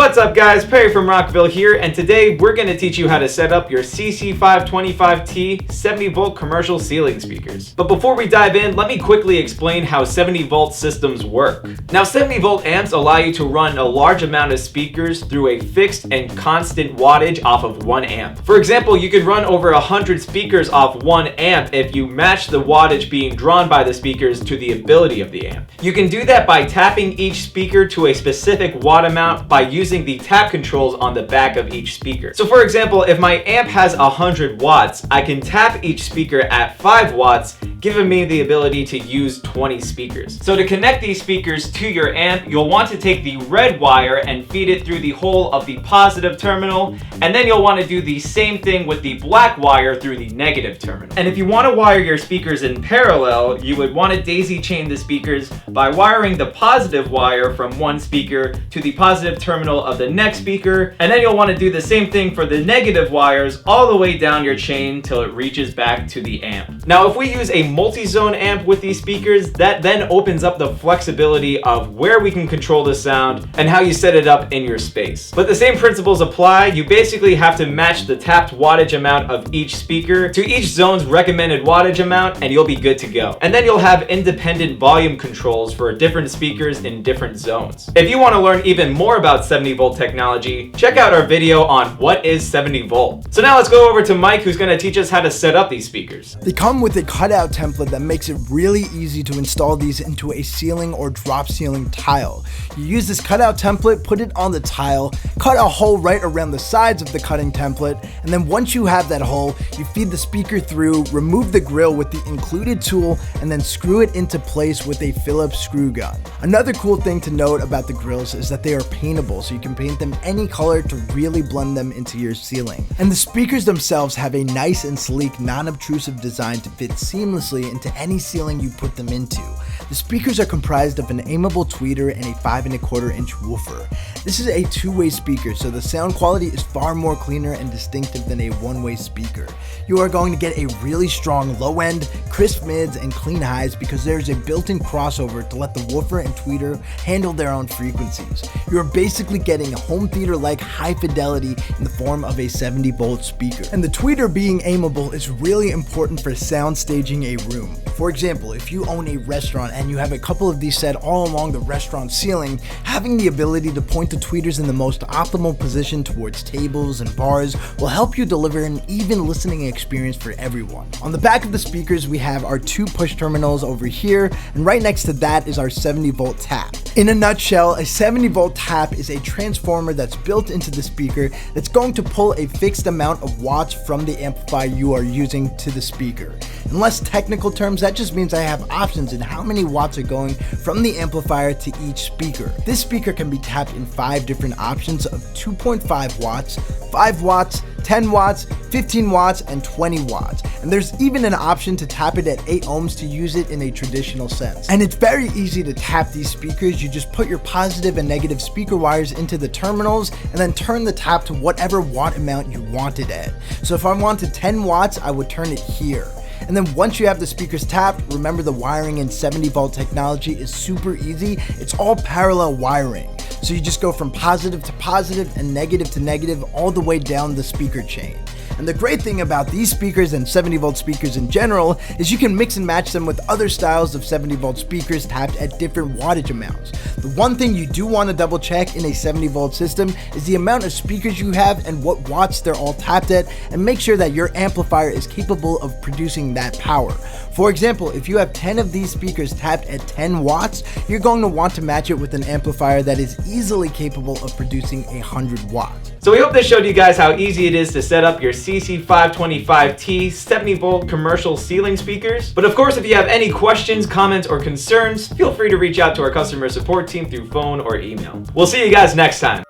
What's up guys, Perry from Rockville here, and today we're going to teach you how to set up your CC525T 70 volt commercial ceiling speakers. But before we dive in, let me quickly explain how 70 volt systems work. Now 70 volt amps allow you to run a large amount of speakers through a fixed and constant wattage off of 1 amp. For example, you could run over 100 speakers off 1 amp if you match the wattage being drawn by the speakers to the ability of the amp. You can do that by tapping each speaker to a specific watt amount by using the tap controls on the back of each speaker. So for example, if my amp has 100 watts, I can tap each speaker at 5 watts, giving me the ability to use 20 speakers. So to connect these speakers to your amp, you'll want to take the red wire and feed it through the hole of the positive terminal, and then you'll want to do the same thing with the black wire through the negative terminal. And if you want to wire your speakers in parallel, you would want to daisy chain the speakers by wiring the positive wire from one speaker to the positive terminal of the next speaker, and then you'll want to do the same thing for the negative wires all the way down your chain till it reaches back to the amp. Now if we use a multi-zone amp with these speakers, that then opens up the flexibility of where we can control the sound and how you set it up in your space. But the same principles apply. You basically have to match the tapped wattage amount of each speaker to each zone's recommended wattage amount, and you'll be good to go. And then you'll have independent volume controls for different speakers in different zones. If you want to learn even more about 70 volt technology, check out our video on what is 70 volt. So now let's go over to Mike, who's going to teach us how to set up these speakers. They come with a cutout template that makes it really easy to install these into a ceiling or drop ceiling tile. You use this cutout template, put it on the tile, cut a hole right around the sides of the cutting template, and then once you have that hole, you feed the speaker through, remove the grill with the included tool, and then screw it into place with a Phillips screw gun. Another cool thing to note about the grills is that they are paintable, so you can paint them any color to really blend them into your ceiling. And the speakers themselves have a nice and sleek, non-obtrusive design to fit seamlessly into any ceiling you put them into. The speakers are comprised of an aimable tweeter and a 5¼ inch woofer. This is a two-way speaker, so the sound quality is far more cleaner and distinctive than a one-way speaker. You are going to get a really strong low end, crisp mids, and clean highs because there's a built-in crossover to let the woofer and tweeter handle their own frequencies. You are basically getting a home theater-like high fidelity in the form of a 70 volt speaker. And the tweeter being aimable is really important for sound staging a room. For example, if you own a restaurant and you have a couple of these set all along the restaurant ceiling, having the ability to point the tweeters in the most optimal position towards tables and bars will help you deliver an even listening experience for everyone. On the back of the speakers, we have our 2 push terminals over here, and right next to that is our 70 volt tap. In a nutshell, a 70 volt tap is a transformer that's built into the speaker that's going to pull a fixed amount of watts from the amplifier you are using to the speaker. In less technical terms, that just means I have options in how many watts are going from the amplifier to each speaker. This speaker can be tapped in 5 different options of 2.5 watts, 5 watts, 10 watts, 15 watts, and 20 watts. And there's even an option to tap it at 8 ohms to use it in a traditional sense. And it's very easy to tap these speakers. You just put your positive and negative speaker wires into the terminals and then turn the tap to whatever watt amount you want it at. So if I wanted 10 watts, I would turn it here. And then once you have the speakers tapped, remember the wiring in 70 volt technology is super easy. It's all parallel wiring. So you just go from positive to positive and negative to negative all the way down the speaker chain. And the great thing about these speakers and 70 volt speakers in general is you can mix and match them with other styles of 70 volt speakers tapped at different wattage amounts. The one thing you do want to double check in a 70 volt system is the amount of speakers you have and what watts they're all tapped at, and make sure that your amplifier is capable of producing that power. For example, if you have 10 of these speakers tapped at 10 watts, you're going to want to match it with an amplifier that is easily capable of producing 100 watts. So we hope this showed you guys how easy it is to set up your CC525T 70 volt commercial ceiling speakers. But of course, if you have any questions, comments, or concerns, feel free to reach out to our customer support team through phone or email. We'll see you guys next time.